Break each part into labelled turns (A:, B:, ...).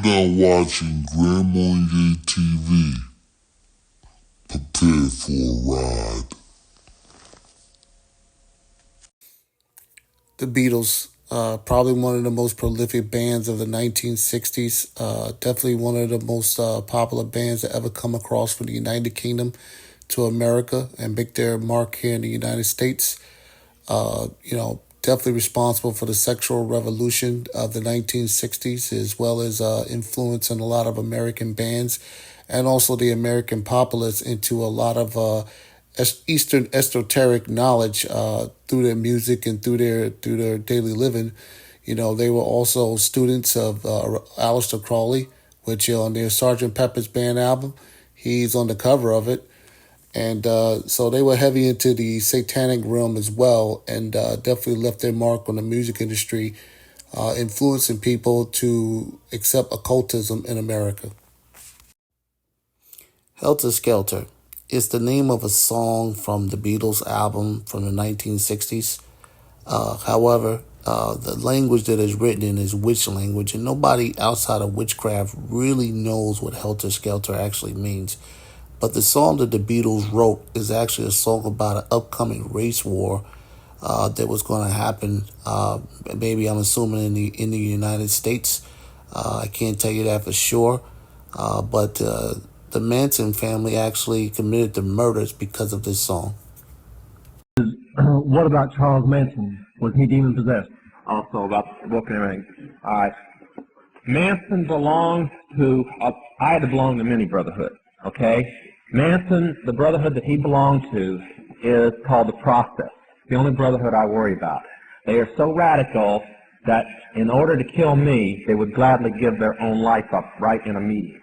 A: now watching Grandma TV. Prepare for a ride.
B: The Beatles, probably one of the most prolific bands of the 1960s. Definitely one of the most popular bands that ever come across from the United Kingdom to America and make their mark here in the United States. Definitely responsible for the sexual revolution of the 1960s, as well as influencing a lot of American bands and also the American populace into a lot of Eastern esoteric knowledge through their music and through their daily living. They were also students of Aleister Crowley, which on their Sgt. Pepper's Band album, he's on the cover of it. And so they were heavy into the satanic realm as well, and definitely left their mark on the music industry, influencing people to accept occultism in America. Helter Skelter is the name of a song from the Beatles album from the 1960s. However, the language that is written in is witch language, and nobody outside of witchcraft really knows what Helter Skelter actually means. But the song that the Beatles wrote is actually a song about an upcoming race war that was going to happen. Maybe I'm assuming in the United States. I can't tell you that for sure. But the Manson family actually committed the murders because of this song.
C: What about Charles Manson? Was he demon possessed? Also about the book and everything. All right. Manson belonged to, I had to belong to many brotherhoods, okay? Manson, the brotherhood that he belonged to is called the Process. The only brotherhood I worry about. They are so radical that in order to kill me, they would gladly give their own life up right in a meeting.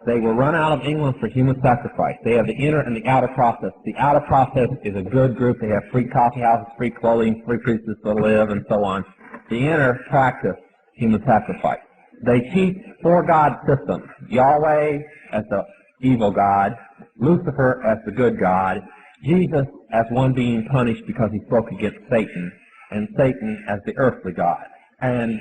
C: They were run out of England for human sacrifice. They have the inner and the outer process. The outer process is a good group. They have free coffee houses, free clothing, free places to live, and so on. The inner practice human sacrifice. They teach four-God system. Yahweh as the evil God, Lucifer as the good God, Jesus as one being punished because he spoke against Satan, and Satan as the earthly God. And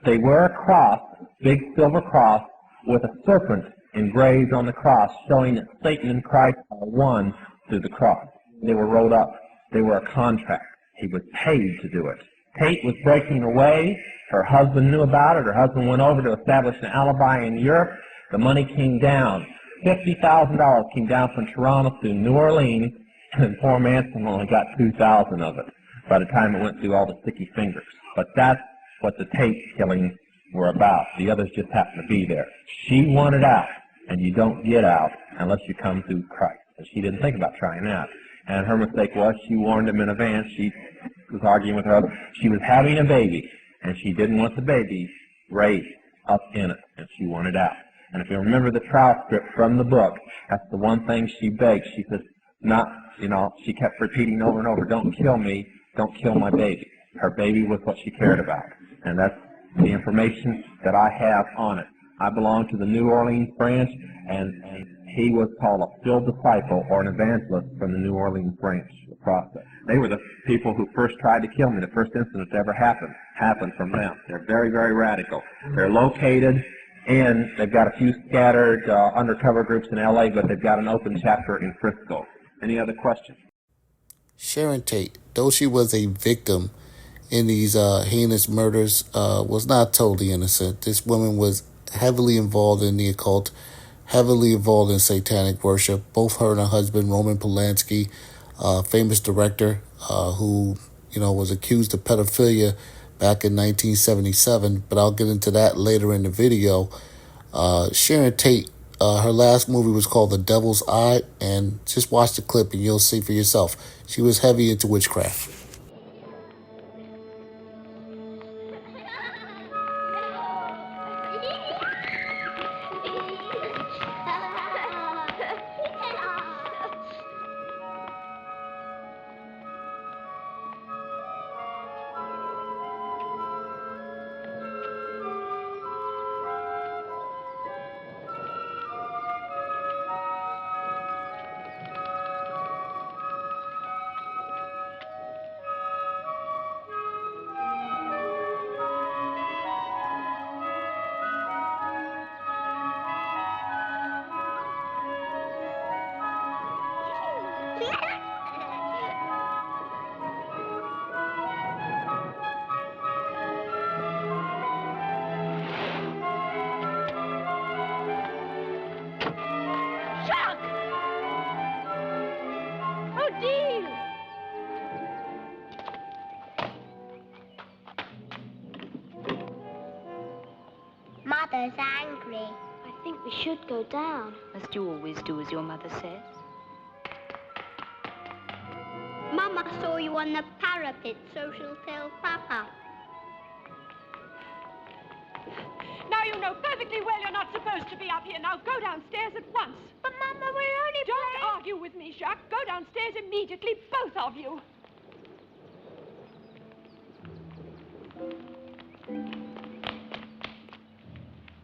C: they wear a cross, big silver cross, with a serpent engraved on the cross, showing that Satan and Christ are one through the cross. They were rolled up. They were a contract. He was paid to do it. Kate was breaking away. Her husband knew about it. Her husband went over to establish an alibi in Europe. The money came down. $50,000 came down from Toronto to New Orleans, and poor Manson only got $2,000 of it by the time it went through all the sticky fingers. But that's what the Tate killings were about. The others just happened to be there. She wanted out, and you don't get out unless you come through Christ. And she didn't think about trying out. And her mistake was she warned him in advance. She was arguing with her husband. She was having a baby, and she didn't want the baby raised up in it, and she wanted out. And if you remember the trial script from the book, that's the one thing she begged. She says, she kept repeating over and over, don't kill me, don't kill my baby. Her baby was what she cared about. And that's the information that I have on it. I belong to the New Orleans branch, and he was called a field disciple or an evangelist from the New Orleans branch of the Process. They were the people who first tried to kill me. The first incident that ever happened from them. They're very, very radical. They're located in, they've got a few scattered undercover groups in L.A., but they've got an open chapter in Frisco. Any other questions?
B: Sharon Tate, though she was a victim in these heinous murders, was not totally innocent. This woman was heavily involved in the occult, heavily involved in satanic worship. Both her and her husband, Roman Polanski, famous director who was accused of pedophilia back in 1977, but I'll get into that later in the video. Sharon Tate, her last movie was called The Devil's Eye, and just watch the clip and you'll see for yourself. She was heavy into witchcraft.
D: Mother's angry.
E: I think we should go down.
F: Must you always do as your mother says?
D: Mama saw you on the parapet, so she'll tell Papa.
G: Now you know perfectly well you're not supposed to be up here. Now go downstairs at once.
D: But Mama, we're only
G: Don't argue with me, Jacques. Go downstairs immediately, both of you.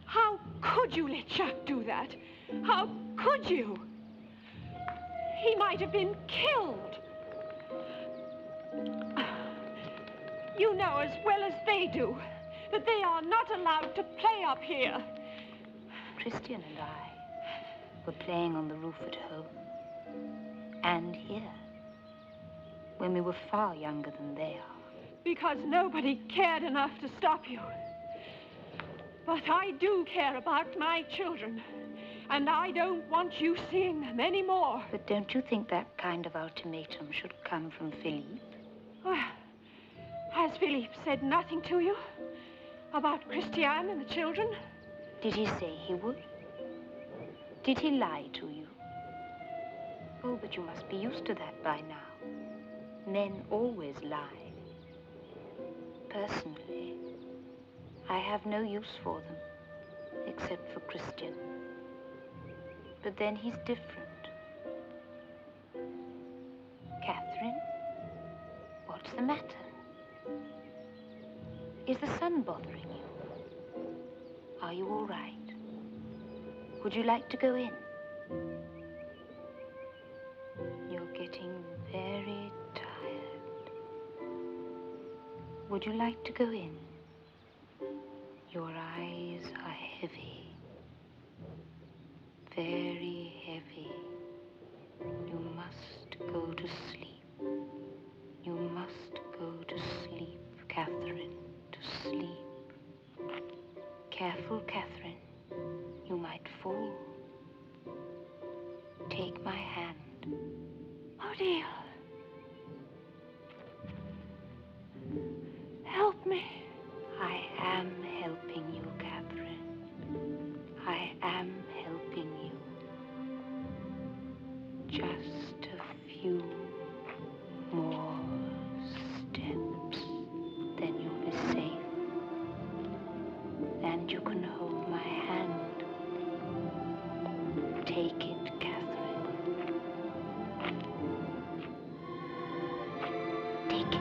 G: How could you let Jacques do that? How could you? He might have been killed. You know as well as they do that they are not allowed to play up here.
F: Christian and I were playing on the roof at home and here when we were far younger than they are.
G: Because nobody cared enough to stop you. But I do care about my children, and I don't want you seeing them anymore.
F: But don't you think that kind of ultimatum should come from Philippe?
G: Well, has Philippe said nothing to you about Christiane and the children?
F: Did he say he would? Did he lie to you? Oh, but you must be used to that by now. Men always lie. Personally, I have no use for them, except for Christian. But then he's different. Catherine, what's the matter? Is the sun bothering you? Are you all right? Would you like to go in? You're getting very tired. Would you like to go in? Your eyes are heavy. Very heavy. You must go to sleep. You must go to sleep, Catherine, to sleep. Careful, Catherine. You might fall. Take my hand.
G: Odile. Help me.
F: I am helping you, Catherine. I am helping you. Just a few more steps, then you'll be safe. And you can hold my hand. Take it, Catherine. Take it.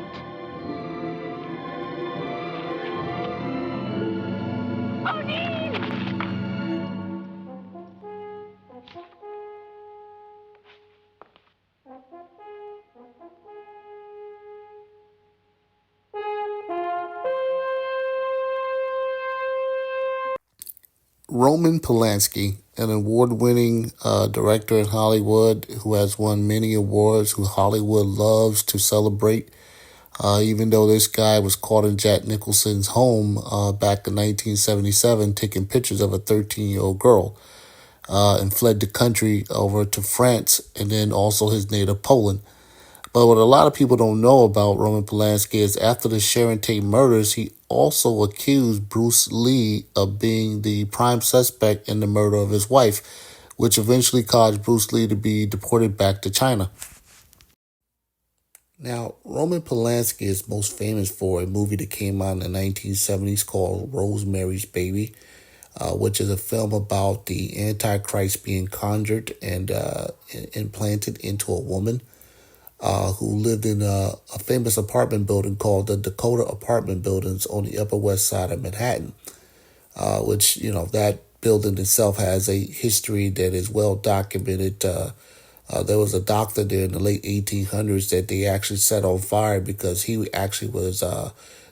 B: Roman Polanski, an award-winning director in Hollywood who has won many awards, who Hollywood loves to celebrate, even though this guy was caught in Jack Nicholson's home back in 1977 taking pictures of a 13-year-old girl and fled the country over to France and then also his native Poland. But what a lot of people don't know about Roman Polanski is after the Sharon Tate murders, he also accused Bruce Lee of being the prime suspect in the murder of his wife, which eventually caused Bruce Lee to be deported back to China. Now, Roman Polanski is most famous for a movie that came out in the 1970s called Rosemary's Baby, which is a film about the Antichrist being conjured and implanted into a woman who lived in a famous apartment building called the Dakota Apartment Buildings on the Upper West Side of Manhattan, which, that building itself has a history that is well documented. There was a doctor there in the late 1800s that they actually set on fire because he actually was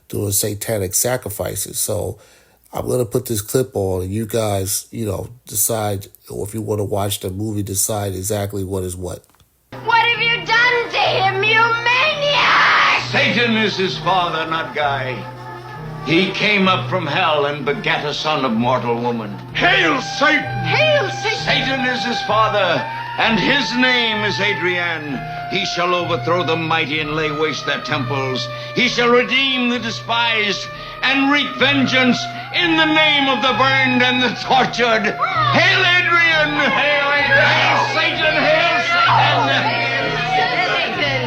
B: doing satanic sacrifices. So I'm going to put this clip on and you guys, decide, or if you want to watch the movie, decide exactly what is what.
D: What have you done to him, you maniac?
H: Satan is his father, not Guy. He came up from hell and begat a son of mortal woman. Hail, Satan!
D: Hail, Satan!
H: Satan is his father, and his name is Adrian. He shall overthrow the mighty and lay waste their temples. He shall redeem the despised and wreak vengeance in the name of the burned and the tortured. Hail Adrian! Hail Adrian! Hail Satan! Hail Satan!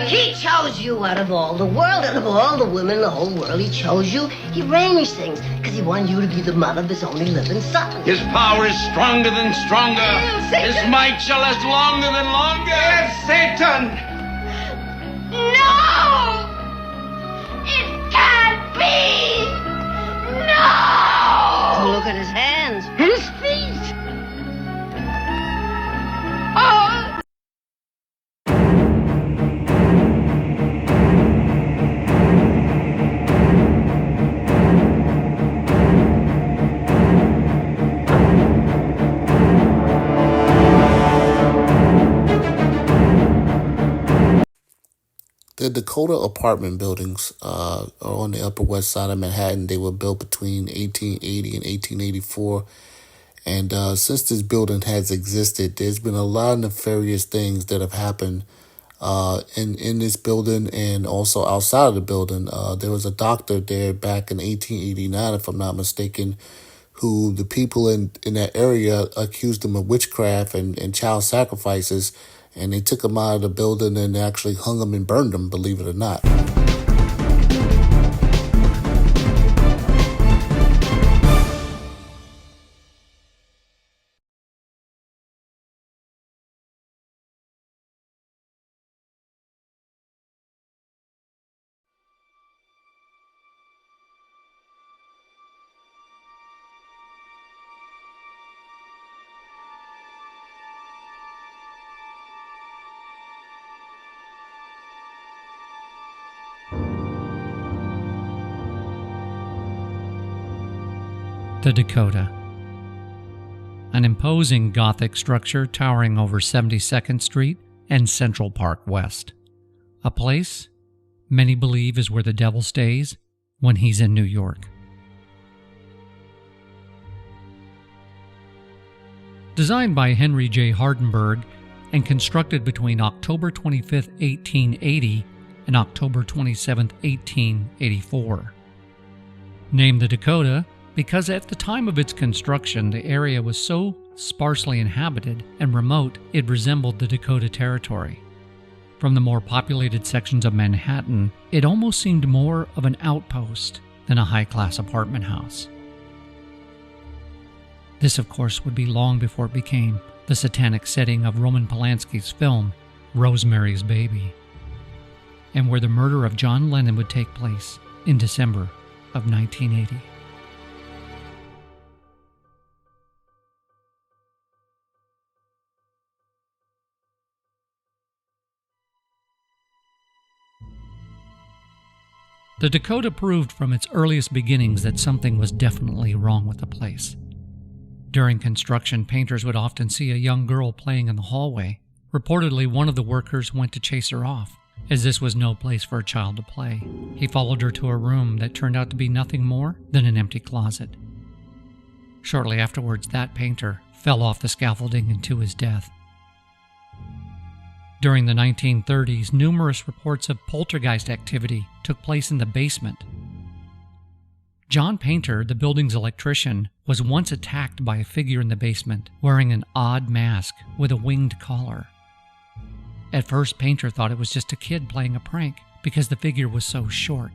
I: He chose you out of all the world, out of all the women in the whole world. He chose you. He arranged things because he wanted you to be the mother of his only living son.
H: His power is stronger than stronger. His might shall last longer than longer. Yes, Satan!
D: No! It can't be! No!
I: Look at his hands and his feet.
D: Oh!
B: The Dakota apartment buildings are on the Upper West Side of Manhattan. They were built between 1880 and 1884. And since this building has existed, there's been a lot of nefarious things that have happened in this building and also outside of the building. There was a doctor there back in 1889, if I'm not mistaken, who the people in that area accused him of witchcraft and child sacrifices. And they took him out of the building and actually hung him and burned him, believe it or not.
J: The Dakota. An imposing Gothic structure towering over 72nd Street and Central Park West. A place many believe is where the devil stays when he's in New York. Designed by Henry J. Hardenberg and constructed between October 25, 1880 and October 27, 1884. Named the Dakota because at the time of its construction, the area was so sparsely inhabited and remote it resembled the Dakota Territory. From the more populated sections of Manhattan, it almost seemed more of an outpost than a high-class apartment house. This, of course, would be long before it became the satanic setting of Roman Polanski's film, Rosemary's Baby, and where the murder of John Lennon would take place in December of 1980. The Dakota proved from its earliest beginnings that something was definitely wrong with the place. During construction, painters would often see a young girl playing in the hallway. Reportedly, one of the workers went to chase her off, as this was no place for a child to play. He followed her to a room that turned out to be nothing more than an empty closet. Shortly afterwards, that painter fell off the scaffolding and to his death. During the 1930s, numerous reports of poltergeist activity took place in the basement. John Painter, the building's electrician, was once attacked by a figure in the basement wearing an odd mask with a winged collar. At first, Painter thought it was just a kid playing a prank because the figure was so short.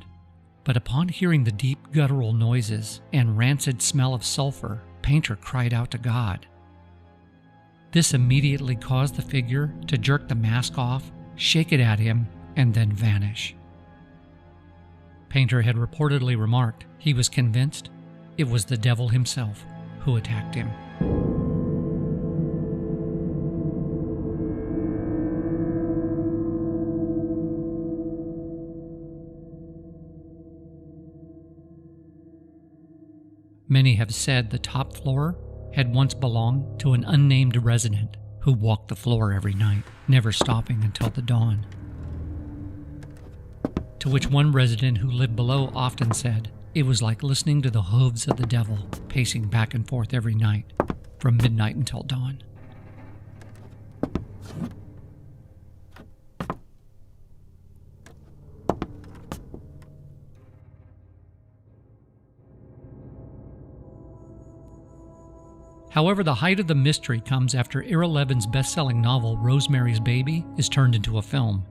J: But upon hearing the deep guttural noises and rancid smell of sulfur, Painter cried out to God. This immediately caused the figure to jerk the mask off, shake it at him, and then vanish. Painter had reportedly remarked he was convinced it was the devil himself who attacked him. Many have said the top floor had once belonged to an unnamed resident who walked the floor every night, never stopping until the dawn. To which one resident who lived below often said it was like listening to the hooves of the devil pacing back and forth every night from midnight until dawn. However, the height of the mystery comes after Ira Levin's best-selling novel Rosemary's Baby is turned into a film.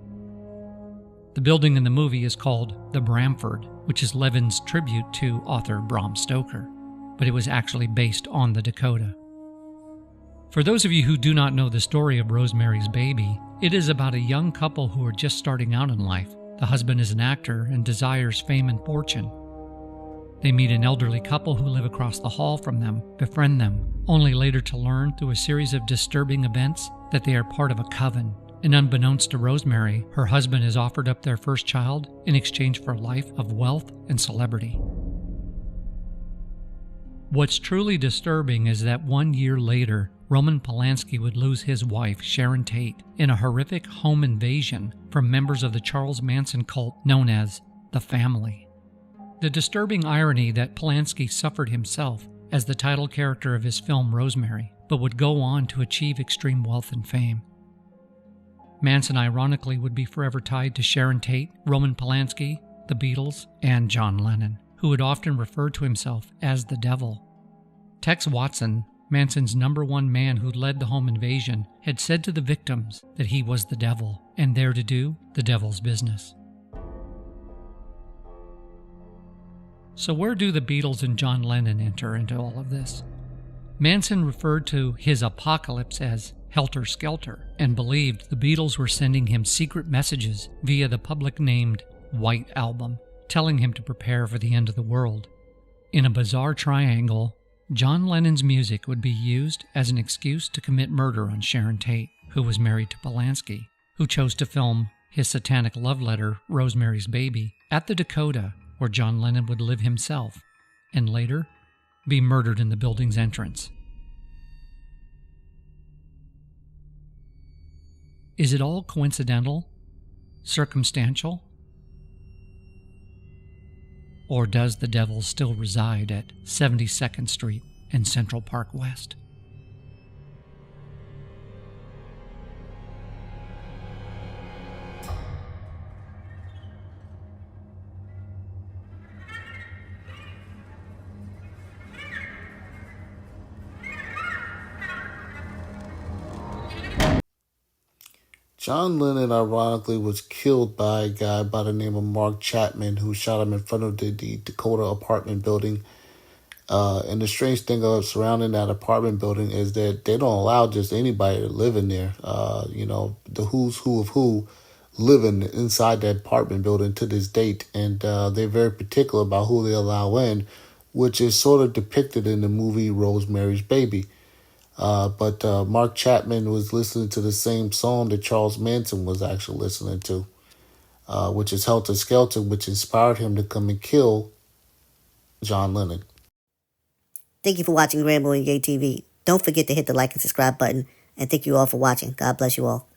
J: The building in the movie is called the Bramford, which is Levin's tribute to author Bram Stoker, but it was actually based on the Dakota. For those of you who do not know the story of Rosemary's Baby, it is about a young couple who are just starting out in life. The husband is an actor and desires fame and fortune. They meet an elderly couple who live across the hall from them, befriend them, only later to learn through a series of disturbing events that they are part of a coven. And unbeknownst to Rosemary, her husband has offered up their first child in exchange for a life of wealth and celebrity. What's truly disturbing is that 1 year later, Roman Polanski would lose his wife, Sharon Tate, in a horrific home invasion from members of the Charles Manson cult known as the Family. The disturbing irony that Polanski suffered himself as the title character of his film Rosemary, but would go on to achieve extreme wealth and fame. Manson ironically would be forever tied to Sharon Tate, Roman Polanski, the Beatles, and John Lennon, who would often refer to himself as the devil. Tex Watson, Manson's #1 man who led the home invasion, had said to the victims that he was the devil and there to do the devil's business. So where do the Beatles and John Lennon enter into all of this? Manson referred to his apocalypse as Helter Skelter and believed the Beatles were sending him secret messages via the public named White Album, telling him to prepare for the end of the world. In a bizarre triangle, John Lennon's music would be used as an excuse to commit murder on Sharon Tate, who was married to Polanski, who chose to film his satanic love letter, Rosemary's Baby, at the Dakota, where John Lennon would live himself, and later be murdered in the building's entrance. Is it all coincidental? Circumstantial? Or does the devil still reside at 72nd Street and Central Park West?
B: John Lennon, ironically, was killed by a guy by the name of Mark Chapman, who shot him in front of the Dakota apartment building. And the strange thing surrounding that apartment building is that they don't allow just anybody to live in there. The who's who of who living inside that apartment building to this date. And they're very particular about who they allow in, which is sort of depicted in the movie Rosemary's Baby. But Mark Chapman was listening to the same song that Charles Manson was actually listening to, which is Helter Skelter, which inspired him to come and kill John Lennon.
I: Thank you for watching Rambo and Gay TV. Don't forget to hit the like and subscribe button. And thank you all for watching. God bless you all.